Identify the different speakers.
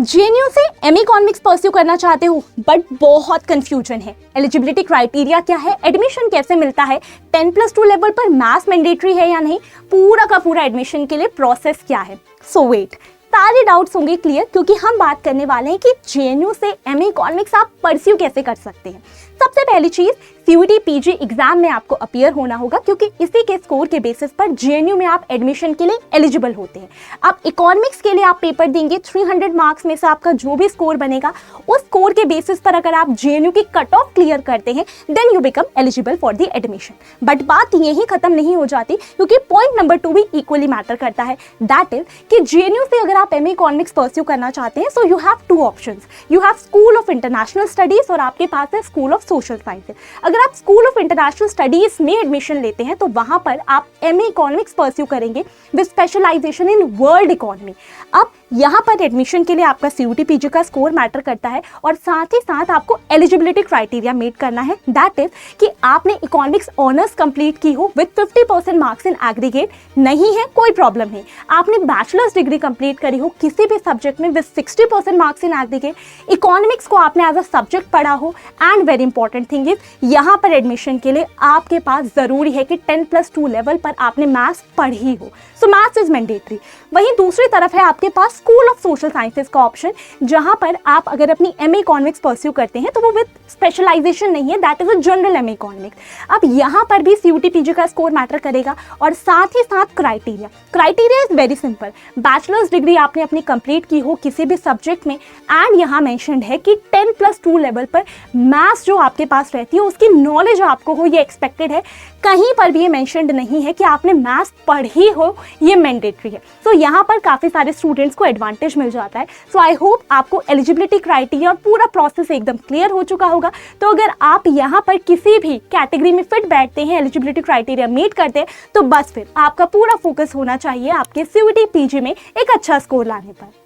Speaker 1: JNU से MA economics pursue करना चाहते हो बट बहुत कंफ्यूजन है। एलिजिबिलिटी क्राइटेरिया क्या है, एडमिशन कैसे मिलता है, 10+2 लेवल पर मैथ्स मैंडेटरी है या नहीं, पूरा का पूरा एडमिशन के लिए प्रोसेस क्या है। सो वेट, सारे डाउट्स होंगे क्लियर क्योंकि हम बात करने वाले हैं कि जेएनयू से एमए इकोनॉमिक्स आप परस्यू कैसे कर सकते हैं। सबसे पहली चीज, सीयूटी पीजी एग्जाम में आपको अपीयर होना होगा क्योंकि इसी के स्कोर के बेसिस पर जेएनयू में आप एडमिशन के लिए एलिजिबल होते हैं। अब इकोनॉमिक्स के लिए आप पेपर देंगे, 300 मार्क्स में से आपका जो भी स्कोर बनेगा उस स्कोर के बेसिस पर अगर आप जेएनयू की कट ऑफ क्लियर करते हैं then you become eligible for the admission. But बात यही खत्म नहीं हो जाती क्योंकि पॉइंट नंबर 2 भी इक्वली मैटर करता है, दैट इज कि जेएनयू से अगर आप एमए इकोनॉमिक्स परस्यू करना चाहते हैं so you have 2 options. You have school of international studies और आपके पास है स्कूल ऑफ सोशल साइंसेज। अगर आप स्कूल ऑफ इंटरनेशनल स्टडीज में एडमिशन लेते हैं तो वहां पर आप एमए इकोनॉमिक्स परस्यू करेंगे with specialization in world economy. अब यहाँ पर एडमिशन के लिए आपका सीयूटी पीजी का स्कोर मैटर करता है और साथ ही साथ आपको एलिजिबिलिटी क्राइटेरिया मीट करना है, दैट इज कि आपने इकोनॉमिक्स ऑनर्स कंप्लीट की हो विद 50% मार्क्स इन एग्रीगेट, नहीं है कोई प्रॉब्लम नहीं। आपने बैचलर्स डिग्री कंप्लीट करी हो किसी भी सब्जेक्ट में with 60% marks in aggregate, economics को आपने एज अ सब्जेक्ट पढ़ा हो, and very important thing is यहाँ पर एडमिशन के लिए आपके पास जरूरी है कि 10+2 लेवल पर आपने मैथ्स पढ़ी हो। सो मैथ्स इज मैंडेटरी। वहीं दूसरी तरफ है आपके पास स्कूल ऑफ सोशल साइंसेज का ऑप्शन, जहां पर आप अगर अपनी एमए इकोनॉमिक्स परस्यू करते हैं तो वो विद स्पेशलाइजेशन नहीं है, that is a general MA economics. अब यहाँ पर भी सीयूटी पीजी का स्कोर मैटर करेगा और साथ ही साथ criteria is very simple. Bachelors degree आपने अपनी कंप्लीट की हो किसी भी सब्जेक्ट में, एंड यहाँ मेंशन्ड है कि 10+2 लेवल पर मैथ्स जो आपके पास रहती है उसकी नॉलेज आपको हो, ये एक्सपेक्टेड है। कहीं पर भी ये मेंशन्ड नहीं है कि आपने मैथ्स पढ़ी हो, ये मैंडेटरी है। सो यहाँ पर काफ़ी सारे स्टूडेंट्स को एडवांटेज मिल जाता है। सो आई होप आपको एलिजिबिलिटी क्राइटेरिया और पूरा प्रोसेस एकदम क्लियर हो चुका होगा। तो अगर आप यहाँ पर किसी भी कैटेगरी में फिट बैठते हैं, एलिजिबिलिटी क्राइटेरिया मीट करते हैं, तो बस फिर आपका पूरा फोकस होना चाहिए आपके सीयूटी पीजी में एक अच्छा स्कोर लाने पर।